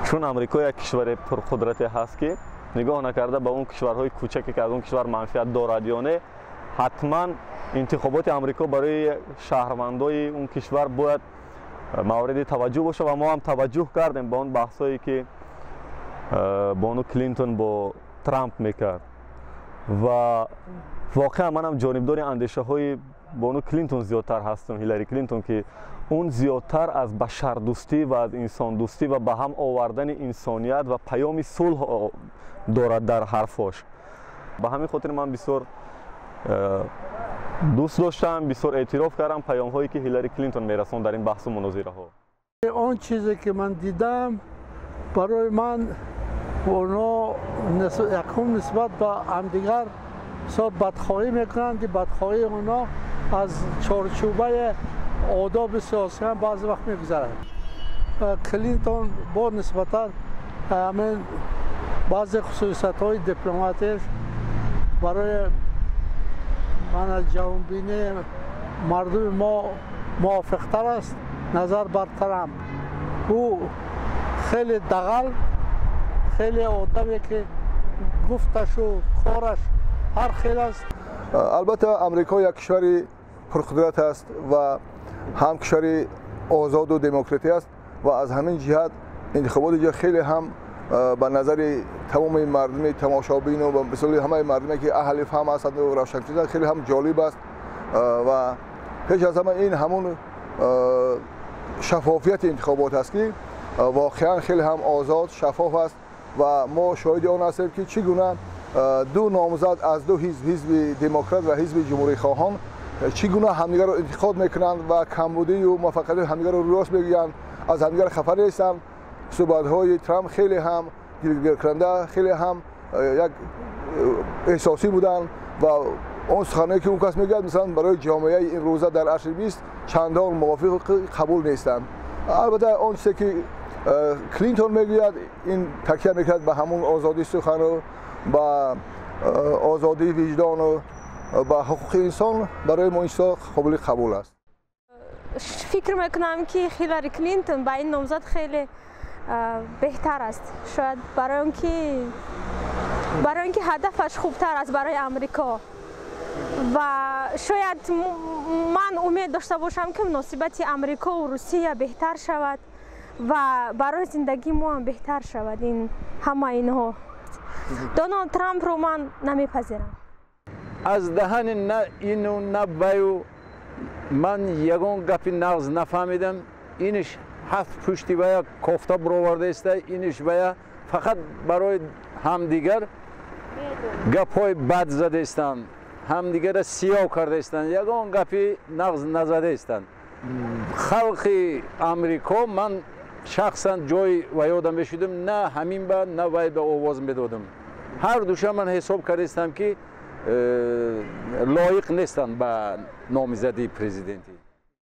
چون آمریکا یک کشور پرقدرت هست که نگاه نکرده به اون کشورهای کوچکی که از اون کشور منفعت دارد یا نه، حتما انتخابات آمریکا برای شهروندای اون کشور باید مورد توجه باشه و ما هم توجه کردیم به اون بحثایی که بانو کلینتون با ترامپ میکرد و واقعا منم جانبدار اندیشه های بانو کلینتون زیادتر هستم، هیلاری کلینتون، که اون زیادتر از بشردوستی و از انسان دوستی و به هم آوردن انسانیت و پیام صلح دارد در حرفاش. به همین خاطر من بسیار دوست داشتم، بسیار اعتراف کردم پیام هایی که هیلاری کلینتون میرسون در این بحث و مناظره ها. اون چیزی که من دیدم برای من اونا یکم نسبت به همدیگر بسیار بدخواهی میکنند. بدخواهی اونا از چارچوبه آداب سیاسی هم بعضی وقت میگذرد. کلینتون با نسبتا همین بعضی خصوصیت های دیپلماتیش برای من از جوانبینی مردم ما موافقتر است نظر بر ترامپ. او خیلی دغل، خیلی آدمی که گفتش و کارش هر خیلی است. البته امریکا یک کشور پرقدرت است و هم کشور آزاد و دموکراتی است و از همین جهت انتخابات اینجا خیلی هم به نظر تمام مردم تماشابین و مثل همه مردمی که اهل فهم هستند و روشنفکر خیلی هم جالب است و پیش از همه این همون شفافیت انتخابات است که واقعا خیلی هم آزاد شفاف است و ما شاهد آن هستیم که چگونه دو نامزد از دو حزب، حزب دموکرات و حزب جمهوری خواهان، چگونه همدیگر را انتقاد میکنند و کمبودی و موفقیت همدیگر را راست میگویند، از همدیگر خفه نیستند. صحبت‌های ترامپ خیلی هم دلگیر کننده، خیلی هم یک احساسی بودند و اون سخنانی که اون کس میگه مثلا برای جامعه این روزه در عصر 20 چندان موافق قبول نیستند. البته اون چیزی که کلینتون میگوید این تکیه میکرد به همون آزادی سخن و با آزادی وجدان و با حقوق انسان، برای ما این قابل قبول است. فکر میکنم که هیلاری کلینتون با این نامزد خیلی بهتر است، شاید برای اینکه هدفش خوبتر است برای امریکا و شاید من امید داشته باشم که مناسبت امریکا و روسیه بهتر شود و برای زندگی ما هم بهتر شود. این همه اینها دونالد ترامپ رو من نمیپذیرم. از دهن نه اینو نه بایو من یگان گپی نغز نفهمیدم. اینش هفت پشتی بایا کوفته برآورده است، اینش بایا فقط برای همدیگر گپ‌های بد زده استند، همدیگر سیاه کرده استند، یگان گپی نغز نزده استند. خلق امریکا من شخصا جای و یادم میشدم نه همین با نه وای به آواز میدادم. هر دوشم من حساب کردم که لایق نیستند به نامزدی پرزیدنتی.